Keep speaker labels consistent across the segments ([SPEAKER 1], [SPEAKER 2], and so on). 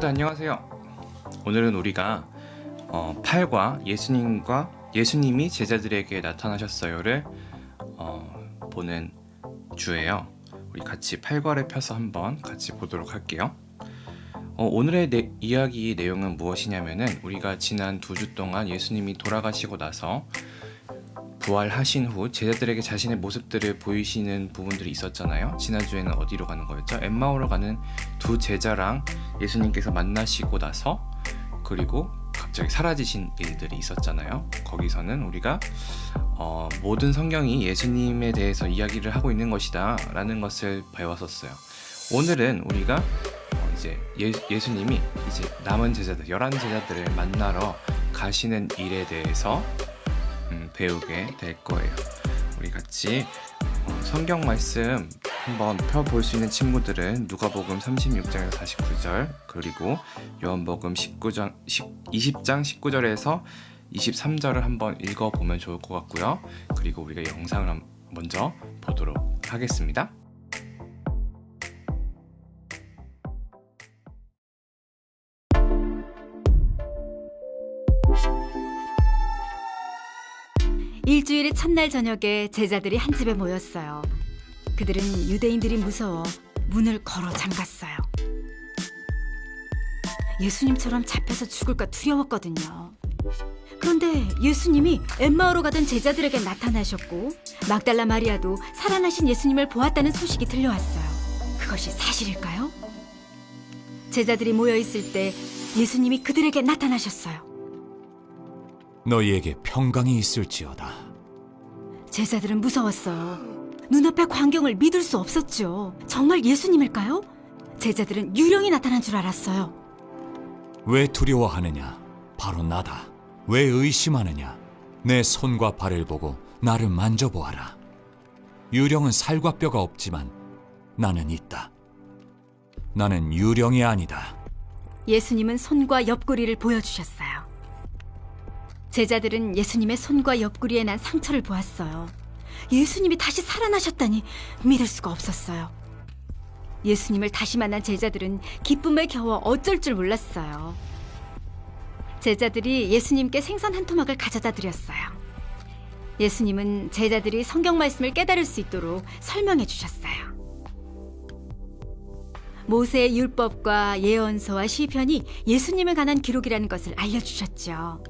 [SPEAKER 1] 친구들 안녕하세요. 오늘은 우리가 8과 예수님이 제자들에게 나타나셨어요를 보는 주예요. 우리 같이 8괄을 펴서 한번 같이 보도록 할게요. 오늘의 이야기 내용은 무엇이냐면은 우리가 지난 2주 동안 예수님이 돌아가시고 나서 부활하신 후 제자들에게 자신의 모습들을 보이시는 부분들이 있었잖아요. 지난주에는 어디로 가는 거였죠? 엠마오로 가는 두 제자랑 예수님께서 만나시고 나서 그리고 갑자기 사라지신 일들이 있었잖아요. 거기서는 우리가 모든 성경이 예수님에 대해서 이야기를 하고 있는 것이다 라는 것을 배웠었어요. 오늘은 우리가 이제 예수님이 이제 남은 제자들 11제자들을 만나러 가시는 일에 대해서 배우게 될 거예요. 우리 같이 성경 말씀 한번 펴볼 수 있는 친구들은 누가복음 36장에서 49절 그리고 요한복음 20장 19절에서 23절을 한번 읽어보면 좋을 것 같고요. 그리고 우리가 영상을 먼저 보도록 하겠습니다.
[SPEAKER 2] 일주일의 첫날 저녁에 제자들이 한 집에 모였어요. 그들은 유대인들이 무서워 문을 걸어 잠갔어요. 예수님처럼 잡혀서 죽을까 두려웠거든요. 그런데 예수님이 엠마오로 가던 제자들에게 나타나셨고 막달라 마리아도 살아나신 예수님을 보았다는 소식이 들려왔어요. 그것이 사실일까요? 제자들이 모여있을 때 예수님이 그들에게 나타나셨어요.
[SPEAKER 3] 너희에게 평강이 있을지어다.
[SPEAKER 2] 제자들은 무서웠어요. 눈앞의 광경을 믿을 수 없었죠. 정말 예수님일까요? 제자들은 유령이 나타난 줄 알았어요.
[SPEAKER 3] 왜 두려워하느냐? 바로 나다. 왜 의심하느냐? 내 손과 발을 보고 나를 만져보아라. 유령은 살과 뼈가 없지만 나는 있다. 나는 유령이 아니다.
[SPEAKER 2] 예수님은 손과 옆구리를 보여주셨어요. 제자들은 예수님의 손과 옆구리에 난 상처를 보았어요. 예수님이 다시 살아나셨다니 믿을 수가 없었어요. 예수님을 다시 만난 제자들은 기쁨에 겨워 어쩔 줄 몰랐어요. 제자들이 예수님께 생선 한 토막을 가져다 드렸어요. 예수님은 제자들이 성경 말씀을 깨달을 수 있도록 설명해 주셨어요. 모세의 율법과 예언서와 시편이 예수님에 관한 기록이라는 것을 알려주셨죠.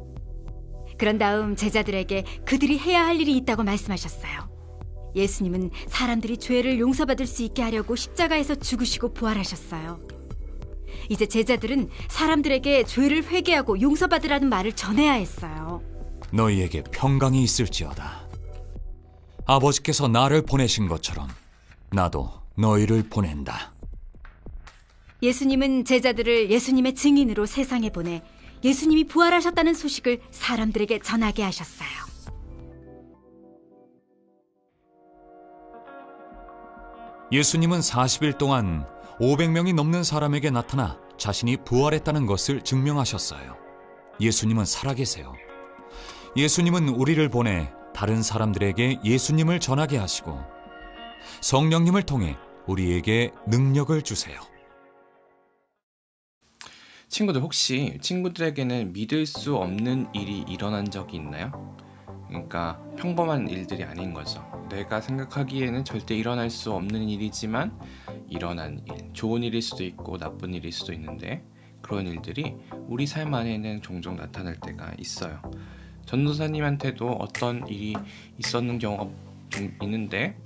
[SPEAKER 2] 그런 다음 제자들에게 그들이 해야 할 일이 있다고 말씀하셨어요. 예수님은 사람들이 죄를 용서받을 수 있게 하려고 십자가에서 죽으시고 부활하셨어요. 이제 제자들은 사람들에게 죄를 회개하고 용서받으라는 말을 전해야 했어요.
[SPEAKER 3] 너희에게 평강이 있을지어다. 아버지께서 나를 보내신 것처럼 나도 너희를 보낸다.
[SPEAKER 2] 예수님은 제자들을 예수님의 증인으로 세상에 보내 예수님이 부활하셨다는 소식을 사람들에게 전하게 하셨어요.
[SPEAKER 3] 예수님은 40일 동안 500명이 넘는 사람에게 나타나 자신이 부활했다는 것을 증명하셨어요. 예수님은 살아계세요. 예수님은 우리를 보내 다른 사람들에게 예수님을 전하게 하시고 성령님을 통해 우리에게 능력을 주세요.
[SPEAKER 1] 친구들 혹시 친구들에게는 믿을 수 없는 일이 일어난 적이 있나요? 그러니까 평범한 일들이 아닌 거죠. 내가 생각하기에는 절대 일어날 수 없는 일이지만 일어난 일, 좋은 일일 수도 있고 나쁜 일일 수도 있는데 그런 일들이 우리 삶 안에는 종종 나타날 때가 있어요. 전도사님한테도 어떤 일이 있었는 경우가 좀 있는데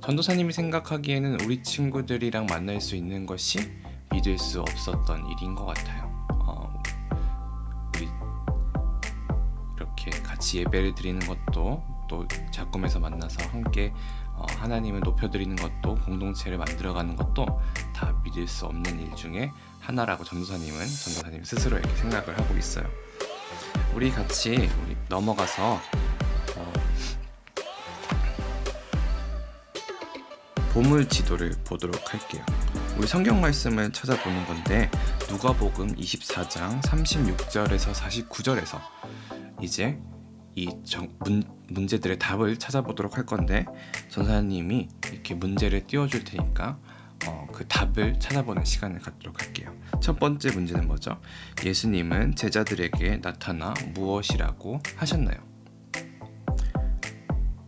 [SPEAKER 1] 전도사님이 생각하기에는 우리 친구들이랑 만날 수 있는 것이 믿을 수 없었던 일인 것 같아요. 우리 이렇게 같이 예배를 드리는 것도 또 작품에서 만나서 함께 하나님을 높여드리는 것도 공동체를 만들어가는 것도 다 믿을 수 없는 일 중에 하나라고 전도사님 스스로 이렇게 생각을 하고 있어요. 우리 같이 넘어가서 보물 지도를 보도록 할게요. 우리 성경 말씀을 찾아보는 건데 누가복음 24장 36절에서 49절에서 이제 이 문제들의 답을 찾아보도록 할 건데 전사님이 이렇게 문제를 띄워줄 테니까 그 답을 찾아보는 시간을 갖도록 할게요. 첫 번째 문제는 뭐죠? 예수님은 제자들에게 나타나 무엇이라고 하셨나요?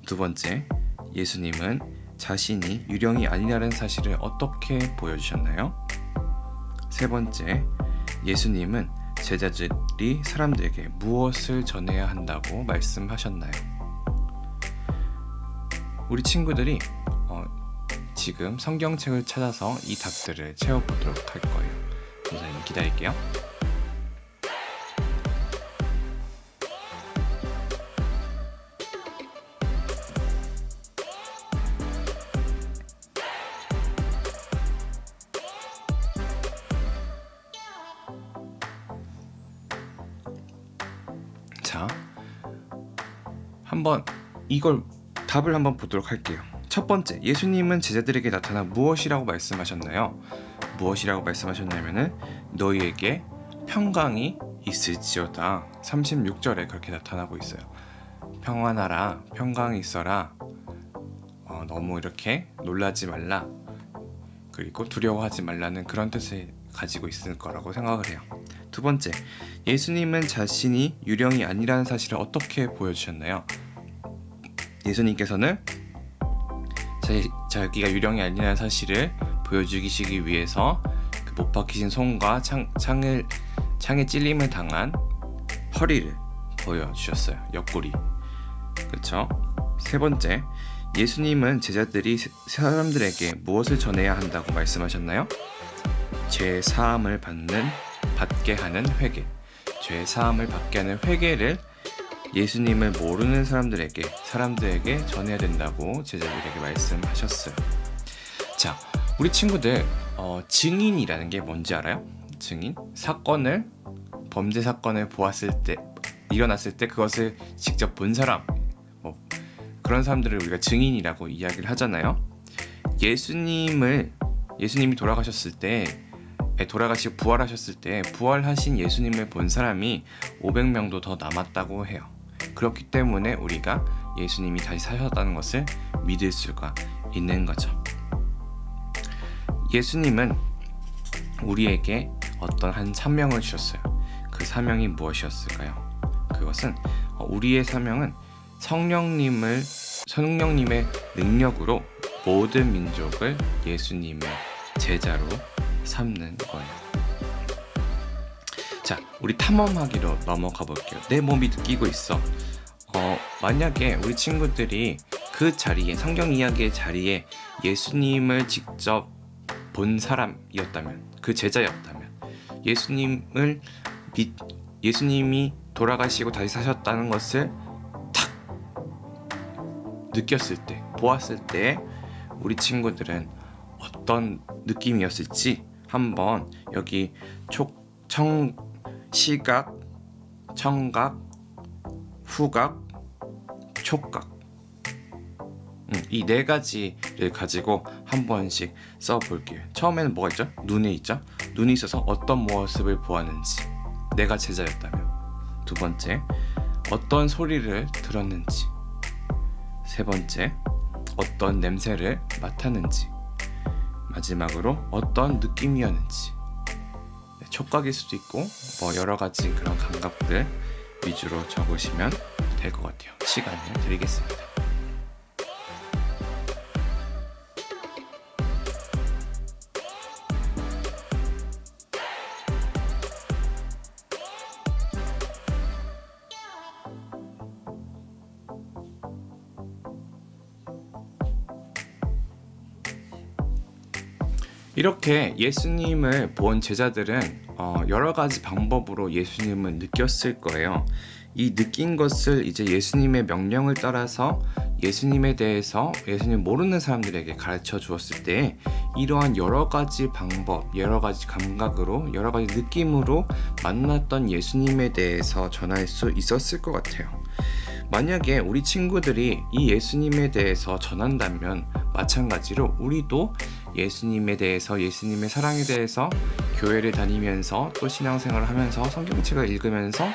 [SPEAKER 1] 두 번째, 예수님은 자신이 유령이 아니라는 사실을 어떻게 보여주셨나요? 세 번째, 예수님은 제자들이 사람들에게 무엇을 전해야 한다고 말씀하셨나요? 우리 친구들이 지금 성경책을 찾아서 이 답들을 채워보도록 할 거예요. 선생님 기다릴게요. 자, 한번 이걸 답을 한번 보도록 할게요. 첫 번째, 예수님은 제자들에게 나타나 무엇이라고 말씀하셨나요? 무엇이라고 말씀하셨냐면은 너희에게 평강이 있을지어다. 36절에 그렇게 나타나고 있어요. 평안하라, 평강이 있어라. 너무 이렇게 놀라지 말라. 그리고 두려워하지 말라는 그런 뜻을 가지고 있을 거라고 생각을 해요. 두 번째, 예수님은 자신이 유령이 아니라는 사실을 어떻게 보여주셨나요? 예수님께서는 자기가 유령이 아니라는 사실을 보여주시기 위해서 그 못 박히신 손과 창에 찔림을 당한 허리를 보여주셨어요. 옆구리. 그렇죠? 세 번째, 예수님은 제자들이 사람들에게 무엇을 전해야 한다고 말씀하셨나요? 죄 사함을 받게 하는 회개. 죄 사함을 받게 하는 회개를 예수님을 모르는 사람들에게 전해야 된다고 제자들에게 말씀하셨어요. 자, 우리 친구들 증인이라는 게 뭔지 알아요? 증인? 범죄 사건을 일어났을 때 그것을 직접 본 사람, 그런 사람들을 우리가 증인이라고 이야기를 하잖아요. 예수님이 돌아가시고 부활하셨을 때 부활하신 예수님을 본 사람이 500명도 더 남았다고 해요. 그렇기 때문에 우리가 예수님이 다시 사셨다는 것을 믿을 수가 있는 거죠. 예수님은 우리에게 어떤 한 사명을 주셨어요. 그 사명이 무엇이었을까요? 그것은 우리의 사명은 성령님의 능력으로 모든 민족을 예수님의 제자로 삼는 거예요. 자, 우리 탐험하기로 넘어가 볼게요. 내 몸이 느끼고 있어. 만약에 우리 친구들이 그 자리에, 성경 이야기의 자리에 예수님을 직접 본 사람이었다면, 그 제자였다면, 예수님이 돌아가시고 다시 사셨다는 것을 탁 느꼈을 때, 보았을 때 우리 친구들은 어떤 느낌이었을지 한번 여기 시각, 청각, 후각, 촉각, 이 네 가지를 가지고 한 번씩 써볼게요. 처음에는 뭐가 있죠? 눈이 있죠? 눈이 있어서 어떤 모습을 보았는지, 내가 제자였다면. 두 번째, 어떤 소리를 들었는지. 세 번째, 어떤 냄새를 맡았는지. 마지막으로 어떤 느낌이었는지. 촉각일 수도 있고 여러 가지 그런 감각들 위주로 적으시면 될 것 같아요. 시간을 드리겠습니다. 이렇게 예수님을 본 제자들은 여러 가지 방법으로 예수님을 느꼈을 거예요. 이 느낀 것을 이제 예수님의 명령을 따라서 예수님에 대해서 예수님 모르는 사람들에게 가르쳐 주었을 때 이러한 여러 가지 방법, 여러 가지 감각으로, 여러 가지 느낌으로 만났던 예수님에 대해서 전할 수 있었을 것 같아요. 만약에 우리 친구들이 이 예수님에 대해서 전한다면 마찬가지로 우리도 예수님에 대해서, 예수님의 사랑에 대해서 교회를 다니면서 또 신앙생활을 하면서 성경책을 읽으면서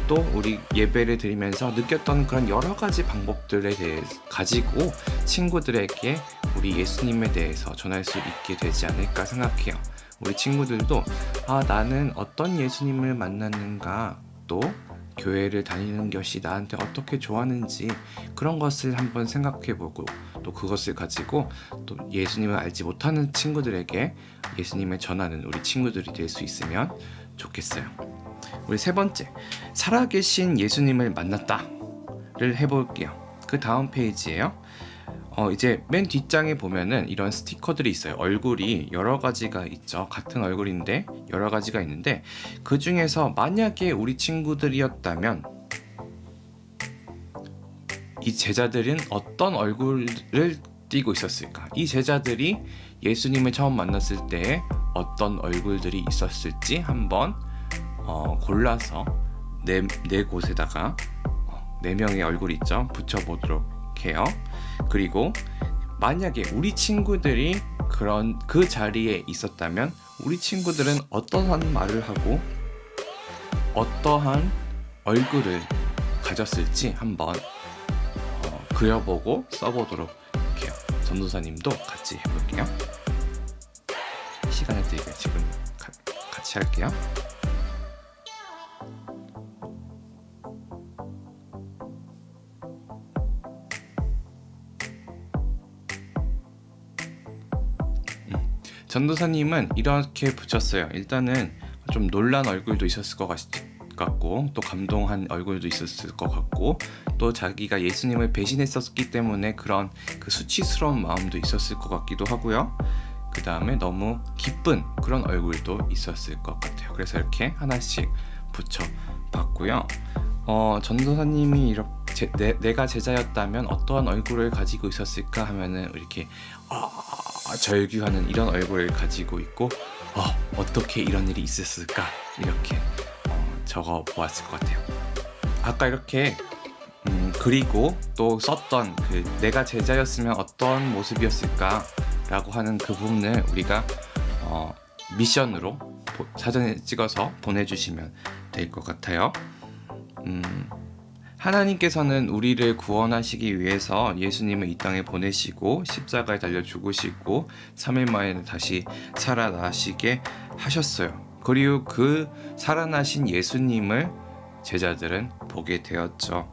[SPEAKER 1] 또 우리 예배를 드리면서 느꼈던 그런 여러 가지 방법들에 대해 가지고 친구들에게 우리 우리 예수님에 대해서 전할 수 있게 되지 않을까 생각해요. 우리 친구들도 나는 어떤 예수님을 만났는가, 또 교회를 다니는 것이 나한테 어떻게 좋았는지 그런 것을 한번 생각해보고, 또 그것을 가지고 또 예수님을 알지 못하는 친구들에게 예수님을 전하는 우리 친구들이 될 수 있으면 좋겠어요. 우리 세 번째, 살아계신 예수님을 만났다를 해볼게요. 그 다음 페이지예요. 이제 맨 뒷장에 보면은 이런 스티커들이 있어요. 얼굴이 여러 가지가 있죠. 같은 얼굴인데 여러 가지가 있는데, 그 중에서 만약에 우리 친구들이었다면 이 제자들은 어떤 얼굴을 띠고 있었을까? 이 제자들이 예수님을 처음 만났을 때 어떤 얼굴들이 있었을지 한번 골라서 네 곳에다가 4명의 얼굴 있죠? 붙여보도록 해요. 그리고 만약에 우리 친구들이 그 자리에 있었다면 우리 친구들은 어떠한 말을 하고 어떠한 얼굴을 가졌을지 한번 그려보고 써보도록 해요. 전도사님도 같이 해볼게요. 시간을 들게 지금 같이 할게요. 전도사님은 이렇게 붙였어요. 일단은 좀 놀란 얼굴도 있었을 것 같고, 또 감동한 얼굴도 있었을 것 같고, 또 자기가 예수님을 배신했었기 때문에 그런 그 수치스러운 마음도 있었을 것 같기도 하고요. 그 다음에 너무 기쁜 그런 얼굴도 있었을 것 같아요. 그래서 이렇게 하나씩 붙여봤고요. 전도사님이 이렇게 내가 제자였다면 어떠한 얼굴을 가지고 있었을까 하면은 이렇게 절규하는 이런 얼굴을 가지고 있고, 어떻게 이런 일이 있었을까 이렇게 적어 보았을 것 같아요. 아까 이렇게 그리고 또 썼던 그 내가 제자였으면 어떤 모습이었을까 라고 하는 그 부분을 우리가 미션으로 사전에 찍어서 보내주시면 될 것 같아요. 하나님께서는 우리를 구원하시기 위해서 예수님을 이 땅에 보내시고 십자가에 달려 죽으시고 3일 만에 다시 살아나시게 하셨어요. 그리고 그 살아나신 예수님을 제자들은 보게 되었죠.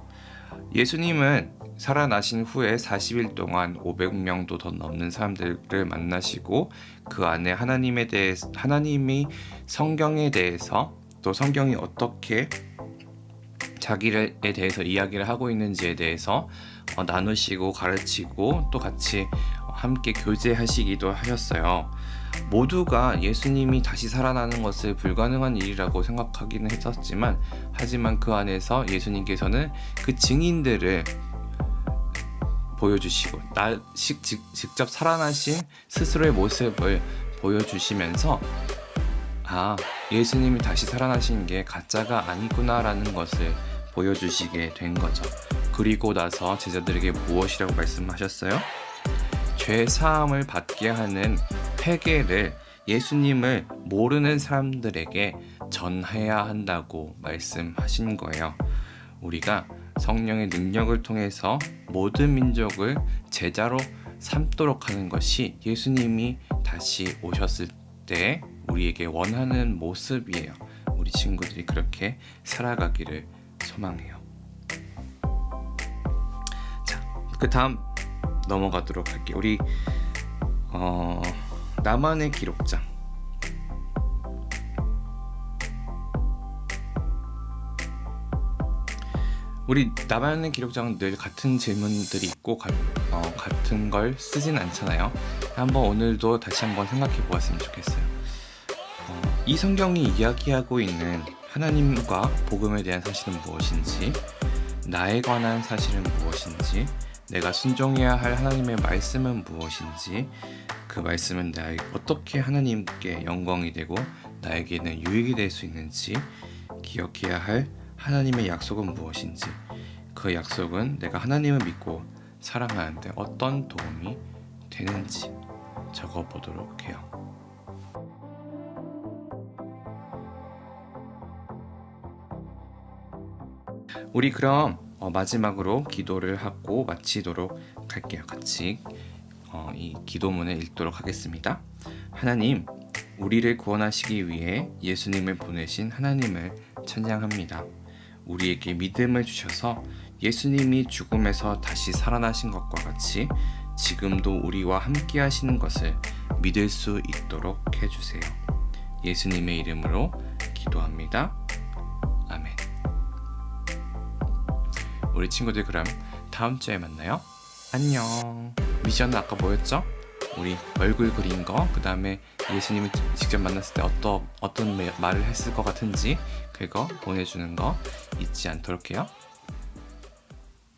[SPEAKER 1] 예수님은 살아나신 후에 40일 동안 500명도 더 넘는 사람들을 만나시고, 그 안에 하나님이 성경에 대해서, 또 성경이 어떻게 자기에 대해서 이야기를 하고 있는지에 대해서 나누시고 가르치고 또 같이 함께 교제하시기도 하셨어요. 모두가 예수님이 다시 살아나는 것을 불가능한 일이라고 생각하기는 했었지만, 하지만 그 안에서 예수님께서는 그 증인들을 보여주시고 직접 살아나신 스스로의 모습을 보여주시면서 예수님이 다시 살아나신 게 가짜가 아니구나라는 것을 보여주시게 된 거죠. 그리고 나서 제자들에게 무엇이라고 말씀하셨어요? 죄 사함을 받게 하는 회개를 예수님을 모르는 사람들에게 전해야 한다고 말씀하신 거예요. 우리가 성령의 능력을 통해서 모든 민족을 제자로 삼도록 하는 것이 예수님이 다시 오셨을 때 우리에게 원하는 모습이에요. 우리 친구들이 그렇게 살아가기를 소망해요. 자, 그 다음 넘어가도록 할게요. 우리 나만의 기록장. 우리 나만의 기록장은 늘 같은 질문들이 있고 같은 걸 쓰진 않잖아요. 한번 오늘도 다시 한번 생각해 보았으면 좋겠어요. 이 성경이 이야기하고 있는 하나님과 복음에 대한 사실은 무엇인지, 나에 관한 사실은 무엇인지, 내가 순종해야 할 하나님의 말씀은 무엇인지, 그 말씀은 어떻게 하나님께 영광이 되고 나에게는 유익이 될 수 있는지, 기억해야 할 하나님의 약속은 무엇인지, 그 약속은 내가 하나님을 믿고 사랑하는데 어떤 도움이 되는지 적어보도록 해요. 우리 그럼 마지막으로 기도를 하고 마치도록 할게요. 같이 이 기도문을 읽도록 하겠습니다. 하나님, 우리를 구원하시기 위해 예수님을 보내신 하나님을 찬양합니다. 우리에게 믿음을 주셔서 예수님이 죽음에서 다시 살아나신 것과 같이 지금도 우리와 함께 하시는 것을 믿을 수 있도록 해주세요. 예수님의 이름으로 기도합니다. 아멘. 우리 친구들 그럼 다음 주에 만나요. 안녕. 미션은 아까 뭐였죠? 우리 얼굴 그린 거, 그 다음에 예수님을 직접 만났을 때 어떤 말을 했을 것 같은지 그거 보내주는 거 잊지 않도록 해요.